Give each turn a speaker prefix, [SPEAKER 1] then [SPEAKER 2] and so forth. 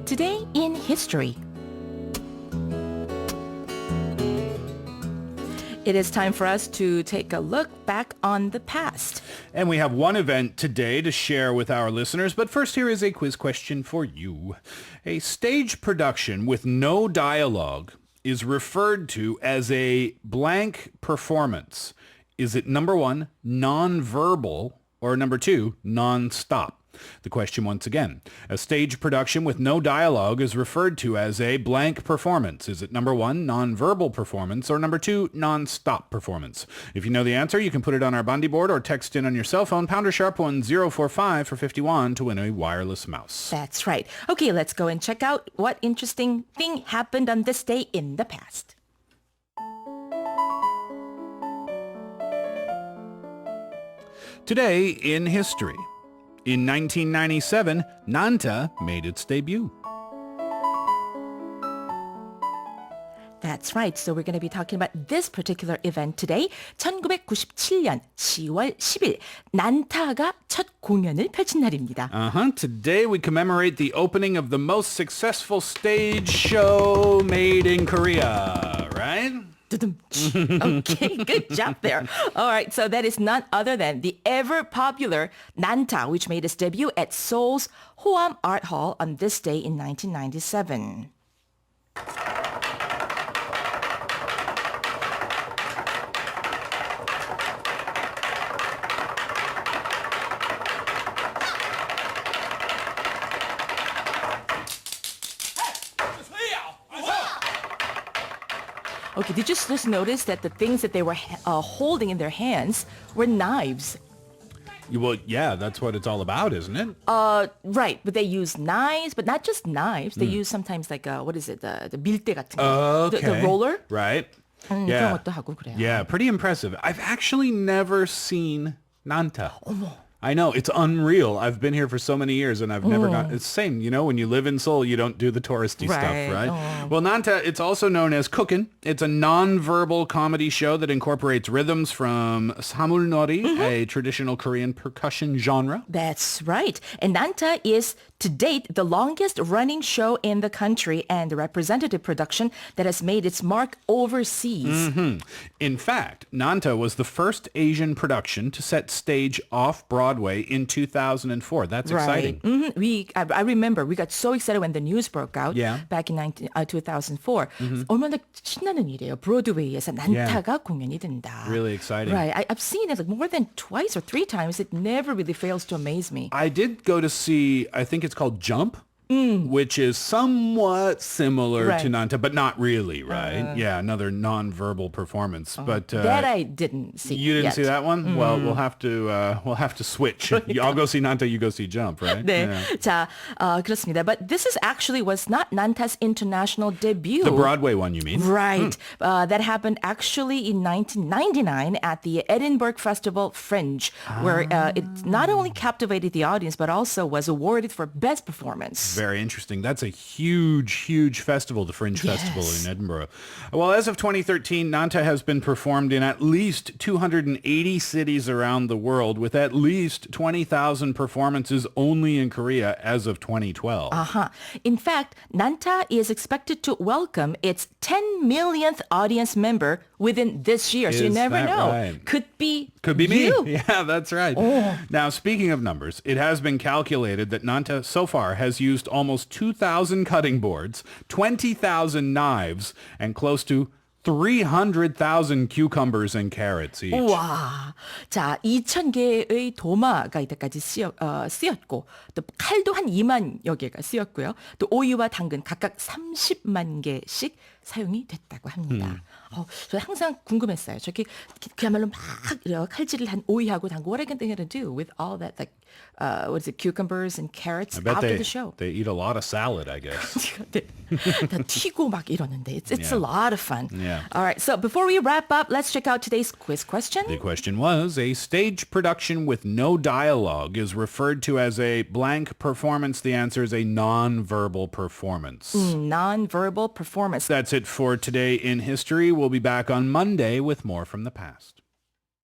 [SPEAKER 1] Today in History. It is time for us to take a look back on the past.
[SPEAKER 2] And we have one event today to share with our listeners, but first here is a quiz question for you. A stage production with no dialogue is referred to as a blank performance. Is it number one, non-verbal, or number two, non-stop? The question once again. A stage production with no dialogue is referred to as a blank performance. Is it number one, non-verbal performance, or number two, non-stop performance? If you know the answer, you can put it on our Bundy board or text in on your cell phone, pounder sharp 1045 for 51 to win a wireless mouse.
[SPEAKER 1] That's right. Okay, let's go and check out what interesting thing happened on this day in the past.
[SPEAKER 2] Today in history. In 1997, Nanta made its debut.
[SPEAKER 1] That's right. So we're going to be talking about this particular event today. 1997년 10월 10일 난타가 첫 공연을 펼친 날입니다.
[SPEAKER 2] Today we commemorate the opening of the most successful stage show made in Korea, right?
[SPEAKER 1] Okay, good job there. All right, so that is none other than the ever-popular Nanta, which made its debut at Seoul's Hoam Art Hall on this day in 1997. Okay, did you just notice that the things that they were holding in their hands were knives?
[SPEAKER 2] Well, yeah, that's what it's all about, isn't it?
[SPEAKER 1] Right, but they use knives, but not just knives. They use sometimes like, what is it, the 밀대 같은 거.
[SPEAKER 2] Okay.
[SPEAKER 1] The roller.
[SPEAKER 2] Right.
[SPEAKER 1] 그런
[SPEAKER 2] Yeah.
[SPEAKER 1] 것도 하고 그래요.
[SPEAKER 2] Yeah, pretty impressive. I've actually never seen Nanta. I know, it's unreal. I've been here for so many years and I've never got... It's the same, you know, when you live in Seoul, you don't do the touristy stuff, right? Well, Nanta, it's also known as Cookin'. It's a non-verbal comedy show that incorporates rhythms from samulnori, a traditional Korean percussion genre.
[SPEAKER 1] That's right. And Nanta is, to date, the longest running show in the country and the representative production that has made its mark overseas.
[SPEAKER 2] In fact, Nanta was the first Asian production to set stage off-Broadway in 2004. That's exciting.
[SPEAKER 1] I remember we got so excited when the news broke out back in 2004. 얼마나 신나는 일이에요. 브로드웨이에서 난타가 공연이 된다.
[SPEAKER 2] Really exciting.
[SPEAKER 1] Right. I've seen it like more than twice or three times. It never really fails to amaze me.
[SPEAKER 2] I did go to see, I think it's called Jump, which is somewhat similar to Nanta, but not really, right? Yeah, another non-verbal performance. But
[SPEAKER 1] that I didn't see.
[SPEAKER 2] you didn't
[SPEAKER 1] yet.
[SPEAKER 2] see that one? Well, we'll have to switch. I'll go see Nanta, you go see Jump, right?
[SPEAKER 1] 네.
[SPEAKER 2] Yeah.
[SPEAKER 1] 자, 그렇습니다. But this is actually was not Nanta's international debut.
[SPEAKER 2] The Broadway one, you mean?
[SPEAKER 1] Right. That happened actually in 1999 at the Edinburgh Festival Fringe, where it not only captivated the audience, but also was awarded for Best Performance.
[SPEAKER 2] Very interesting. That's a huge, huge festival, the Fringe Festival in Edinburgh. Well, as of 2013, Nanta has been performed in at least 280 cities around the world, with at least 20,000 performances only in Korea as of 2012.
[SPEAKER 1] In fact, Nanta is expected to welcome its 10 millionth audience member within this year. So you
[SPEAKER 2] Is
[SPEAKER 1] never
[SPEAKER 2] that
[SPEAKER 1] know.
[SPEAKER 2] right?
[SPEAKER 1] Could be
[SPEAKER 2] me.
[SPEAKER 1] you.
[SPEAKER 2] Yeah, that's right. Now, speaking of numbers, it has been calculated that Nanta so far has used almost 2,000 cutting boards, 20,000 knives, and close to 300,000 cucumbers and carrots each.
[SPEAKER 1] 와, 자, 2,000개의 도마가 이때까지 쓰였고, 또 칼도 한 2만여 개가 쓰였고요. 또 오이와 당근 각각 30만 개씩 사용이 됐다고 합니다. 저 항상 궁금했어요. 저렇게 그야말로 막 칼질을 한 오이하고 당근. What are they going to do with all that, like, what is it, cucumbers and carrots
[SPEAKER 2] I bet
[SPEAKER 1] after the show?
[SPEAKER 2] they eat a lot of salad, I guess.
[SPEAKER 1] 네. 다 튀고 막 이러는데. It's a lot of fun.
[SPEAKER 2] Yeah.
[SPEAKER 1] All right, so before we wrap up, let's check out today's quiz question.
[SPEAKER 2] The question was, a stage production with no dialogue is referred to as a blank performance. The answer is a non-verbal performance.
[SPEAKER 1] Non-verbal performance.
[SPEAKER 2] That's it for Today in History. We'll be back on Monday with more from the past.